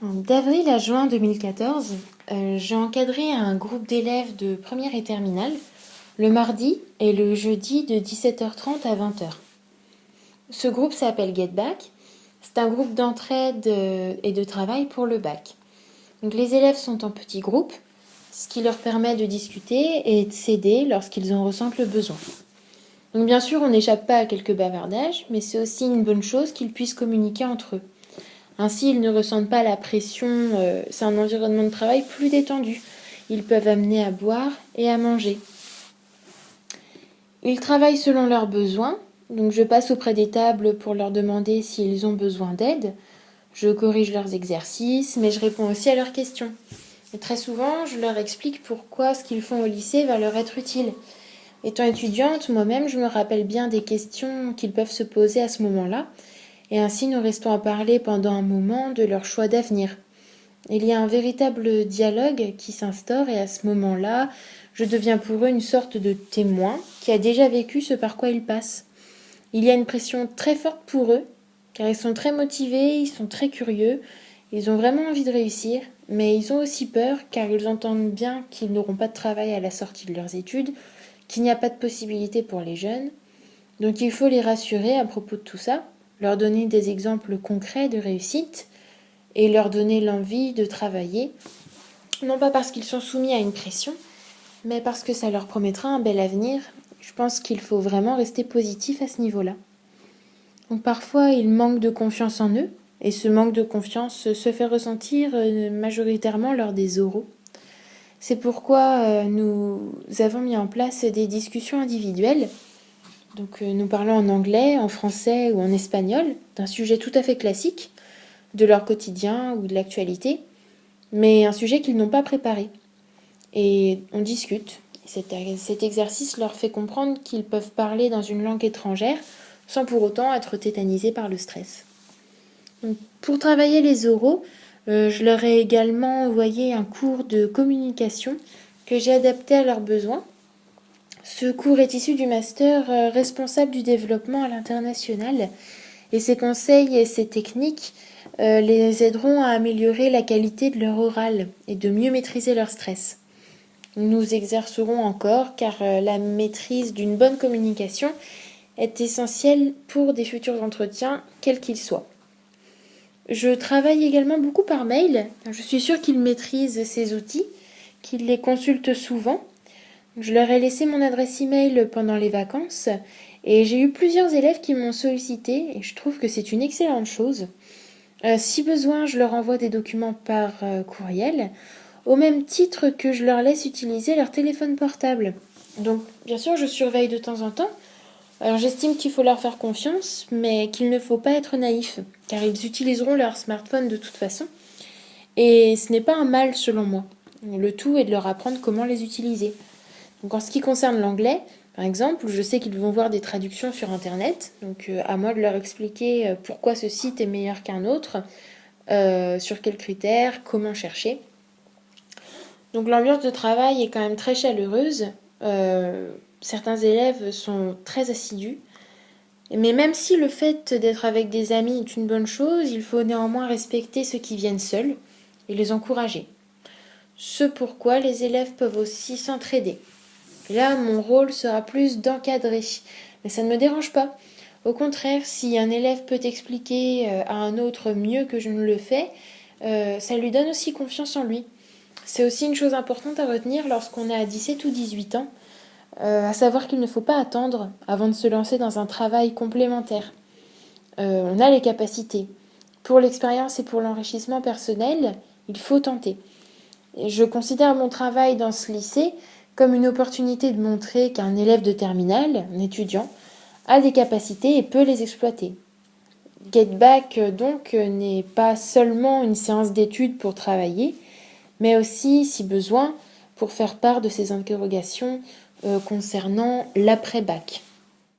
D'avril à juin 2014, j'ai encadré un groupe d'élèves de première et terminale le mardi et le jeudi de 17h30 à 20h. Ce groupe s'appelle Get Back. C'est un groupe d'entraide et de travail pour le bac. Donc, les élèves sont en petits groupes, ce qui leur permet de discuter et de s'aider lorsqu'ils en ressentent le besoin. Donc, bien sûr, on n'échappe pas à quelques bavardages, mais c'est aussi une bonne chose qu'ils puissent communiquer entre eux. Ainsi, ils ne ressentent pas la pression, c'est un environnement de travail plus détendu. Ils peuvent amener à boire et à manger. Ils travaillent selon leurs besoins, donc je passe auprès des tables pour leur demander s'ils ont besoin d'aide. Je corrige leurs exercices, mais je réponds aussi à leurs questions. Et très souvent, je leur explique pourquoi ce qu'ils font au lycée va leur être utile. Étant étudiante, moi-même, je me rappelle bien des questions qu'ils peuvent se poser à ce moment-là, et ainsi nous restons à parler pendant un moment de leur choix d'avenir. Il y a un véritable dialogue qui s'instaure et à ce moment-là, je deviens pour eux une sorte de témoin qui a déjà vécu ce par quoi ils passent. Il y a une pression très forte pour eux, car ils sont très motivés, ils sont très curieux, ils ont vraiment envie de réussir, mais ils ont aussi peur car ils entendent bien qu'ils n'auront pas de travail à la sortie de leurs études, qu'il n'y a pas de possibilité pour les jeunes. Donc il faut les rassurer à propos de tout ça, leur donner des exemples concrets de réussite et leur donner l'envie de travailler, non pas parce qu'ils sont soumis à une pression, mais parce que ça leur promettra un bel avenir. Je pense qu'il faut vraiment rester positif à ce niveau-là. Donc parfois, ils manquent de confiance en eux, et ce manque de confiance se fait ressentir majoritairement lors des oraux. C'est pourquoi nous avons mis en place des discussions individuelles. Donc nous parlons en anglais, en français ou en espagnol, d'un sujet tout à fait classique, de leur quotidien ou de l'actualité, mais un sujet qu'ils n'ont pas préparé. Et on discute. Cet exercice leur fait comprendre qu'ils peuvent parler dans une langue étrangère sans pour autant être tétanisés par le stress. Donc, pour travailler les oraux, je leur ai également envoyé un cours de communication que j'ai adapté à leurs besoins. Ce cours est issu du master responsable du développement à l'international et ces conseils et ces techniques les aideront à améliorer la qualité de leur oral et de mieux maîtriser leur stress. Nous exercerons encore car la maîtrise d'une bonne communication est essentielle pour des futurs entretiens, quels qu'ils soient. Je travaille également beaucoup par mail. Je suis sûre qu'ils maîtrisent ces outils, qu'ils les consultent souvent. Je leur ai laissé mon adresse email pendant les vacances et j'ai eu plusieurs élèves qui m'ont sollicité et je trouve que c'est une excellente chose. Si besoin, je leur envoie des documents par courriel, au même titre que je leur laisse utiliser leur téléphone portable. Donc, bien sûr, je surveille de temps en temps. Alors, j'estime qu'il faut leur faire confiance, mais qu'il ne faut pas être naïf, car ils utiliseront leur smartphone de toute façon. Et ce n'est pas un mal selon moi. Le tout est de leur apprendre comment les utiliser. Donc, en ce qui concerne l'anglais, par exemple, je sais qu'ils vont voir des traductions sur Internet, donc à moi de leur expliquer pourquoi ce site est meilleur qu'un autre, sur quels critères, comment chercher. Donc l'ambiance de travail est quand même très chaleureuse. Certains élèves sont très assidus. Mais même si le fait d'être avec des amis est une bonne chose, il faut néanmoins respecter ceux qui viennent seuls et les encourager. Ce pourquoi les élèves peuvent aussi s'entraider. Et là, mon rôle sera plus d'encadrer. Mais ça ne me dérange pas. Au contraire, si un élève peut expliquer à un autre mieux que je ne le fais, ça lui donne aussi confiance en lui. C'est aussi une chose importante à retenir lorsqu'on a 17 ou 18 ans, à savoir qu'il ne faut pas attendre avant de se lancer dans un travail complémentaire. On a les capacités. Pour l'expérience et pour l'enrichissement personnel, il faut tenter. Et je considère mon travail dans ce lycée comme une opportunité de montrer qu'un élève de terminale, un étudiant, a des capacités et peut les exploiter. Get Back, donc, n'est pas seulement une séance d'études pour travailler, mais aussi, si besoin, pour faire part de ses interrogations concernant l'après-bac.